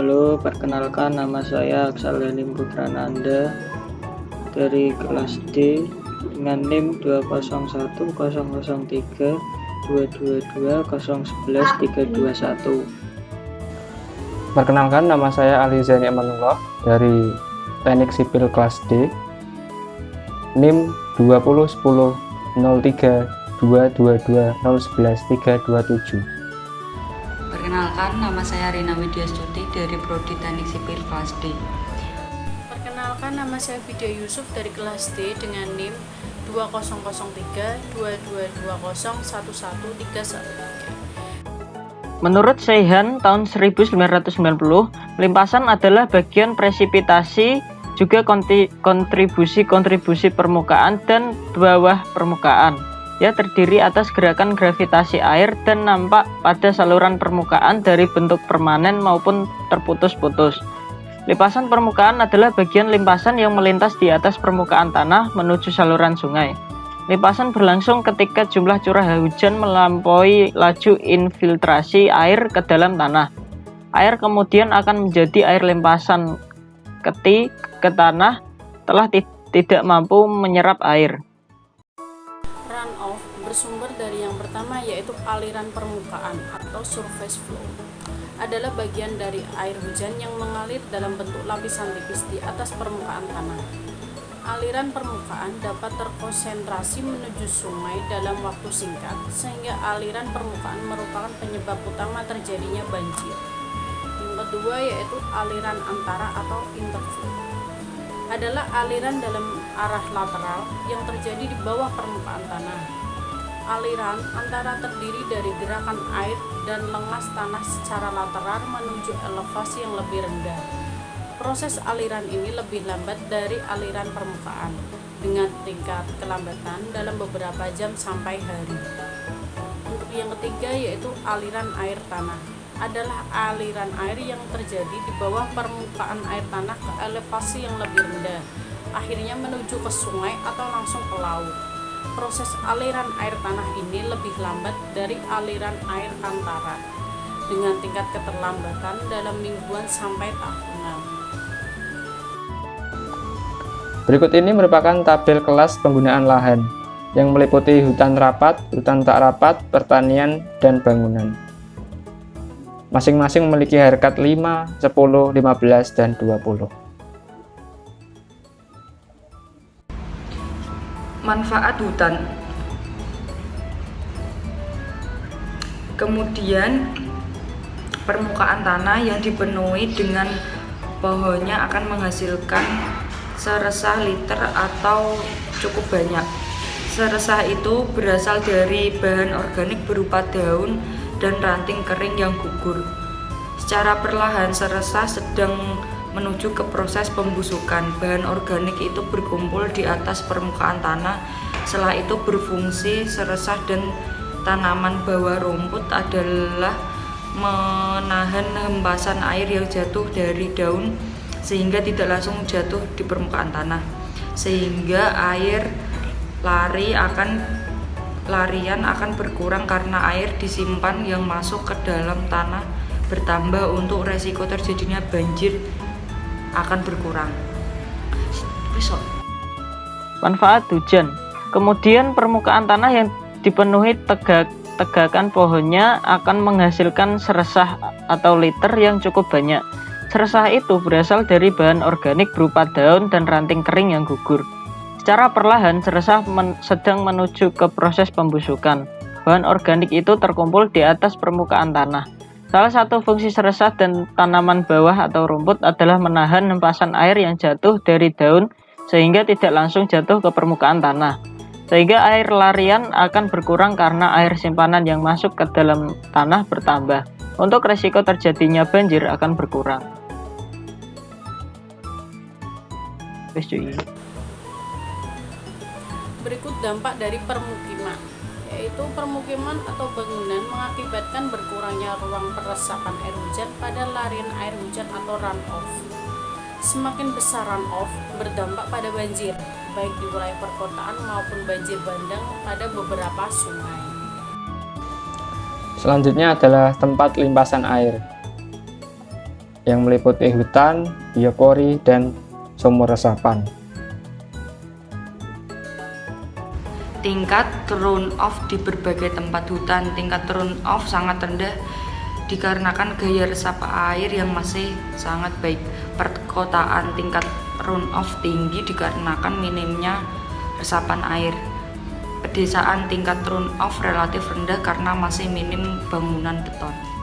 Halo, perkenalkan nama saya Aksal Lenim Putrananda dari kelas D dengan NIM 201003222011321. Perkenalkan, nama saya Ali Zaini Amanullah dari Teknik Sipil kelas D, NIM 201003222011327. Perkenalkan, nama saya Rina Widyastuti dari Prodi Teknik Sipil kelas D. Perkenalkan, nama saya Vidya Yusuf dari kelas D dengan NIM 200322211113. Menurut Seihan tahun 1990, limpasan adalah bagian presipitasi, juga kontribusi permukaan dan bawah permukaan. Ia terdiri atas gerakan gravitasi air dan nampak pada saluran permukaan dari bentuk permanen maupun terputus-putus. Limpasan permukaan adalah bagian limpasan yang melintas di atas permukaan tanah menuju saluran sungai. Limpasan berlangsung ketika jumlah curah hujan melampaui laju infiltrasi air ke dalam tanah. Air kemudian akan menjadi air limpasan ke tanah telah tidak mampu menyerap air. Runoff bersumber dari yang pertama, yaitu aliran permukaan atau surface flow. Adalah bagian dari air hujan yang mengalir dalam bentuk lapisan tipis di atas permukaan tanah. Aliran permukaan dapat terkonsentrasi menuju sungai dalam waktu singkat, sehingga aliran permukaan merupakan penyebab utama terjadinya banjir. Yang kedua yaitu aliran antara atau interflow. Adalah aliran dalam arah lateral yang terjadi di bawah permukaan tanah. Aliran antara terdiri dari gerakan air dan lengas tanah secara lateral menuju elevasi yang lebih rendah. Proses aliran ini lebih lambat dari aliran permukaan, dengan tingkat kelambatan dalam beberapa jam sampai hari. Untuk yang ketiga yaitu aliran air tanah. Adalah aliran air yang terjadi di bawah permukaan air tanah ke elevasi yang lebih rendah, akhirnya menuju ke sungai atau langsung ke laut. Proses aliran air tanah ini lebih lambat dari aliran air antara, dengan tingkat keterlambatan dalam mingguan sampai tahunan. Berikut ini merupakan tabel kelas penggunaan lahan yang meliputi hutan rapat, hutan tak rapat, pertanian, dan bangunan. Masing-masing memiliki hairkat 5, 10, 15, dan 20. Manfaat hutan. Kemudian permukaan tanah yang dipenuhi dengan pohonnya akan menghasilkan seresah liter atau cukup banyak. Seresah itu berasal dari bahan organik berupa daun dan ranting kering yang gugur. Secara perlahan seresah sedang menuju ke proses pembusukan. Bahan organik itu berkumpul di atas permukaan tanah. Setelah itu berfungsi seresah dan tanaman bawah rumput adalah menahan hempasan air yang jatuh dari daun sehingga tidak langsung jatuh di permukaan tanah, sehingga air larian akan berkurang karena air disimpan yang masuk ke dalam tanah bertambah. Untuk resiko terjadinya banjir akan berkurang. Manfaat hujan. Kemudian permukaan tanah yang dipenuhi tegakan pohonnya akan menghasilkan seresah atau liter yang cukup banyak. Seresah itu berasal dari bahan organik berupa daun dan ranting kering yang gugur. Secara perlahan seresah sedang menuju ke proses pembusukan. Bahan organik itu terkumpul di atas permukaan tanah. Salah satu fungsi seresah dan tanaman bawah atau rumput adalah menahan hempasan air yang jatuh dari daun sehingga tidak langsung jatuh ke permukaan tanah. Sehingga air larian akan berkurang karena air simpanan yang masuk ke dalam tanah bertambah. Untuk resiko terjadinya banjir akan berkurang. Berikut dampak dari permukiman, yaitu permukiman atau bangunan mengakibatkan berkurangnya ruang peresapan air hujan pada larian air hujan atau runoff. Semakin besar runoff berdampak pada banjir, baik di wilayah perkotaan maupun banjir bandang pada beberapa sungai. Selanjutnya adalah tempat limpasan air. yang meliputi hutan, biopori, dan sumur resapan. Tingkat runoff di berbagai tempat hutan. Tingkat runoff sangat rendah dikarenakan gaya resap air yang masih sangat baik. Perkotaan tingkat runoff tinggi dikarenakan minimnya resapan air. Pedesaan tingkat runoff relatif rendah karena masih minim bangunan beton.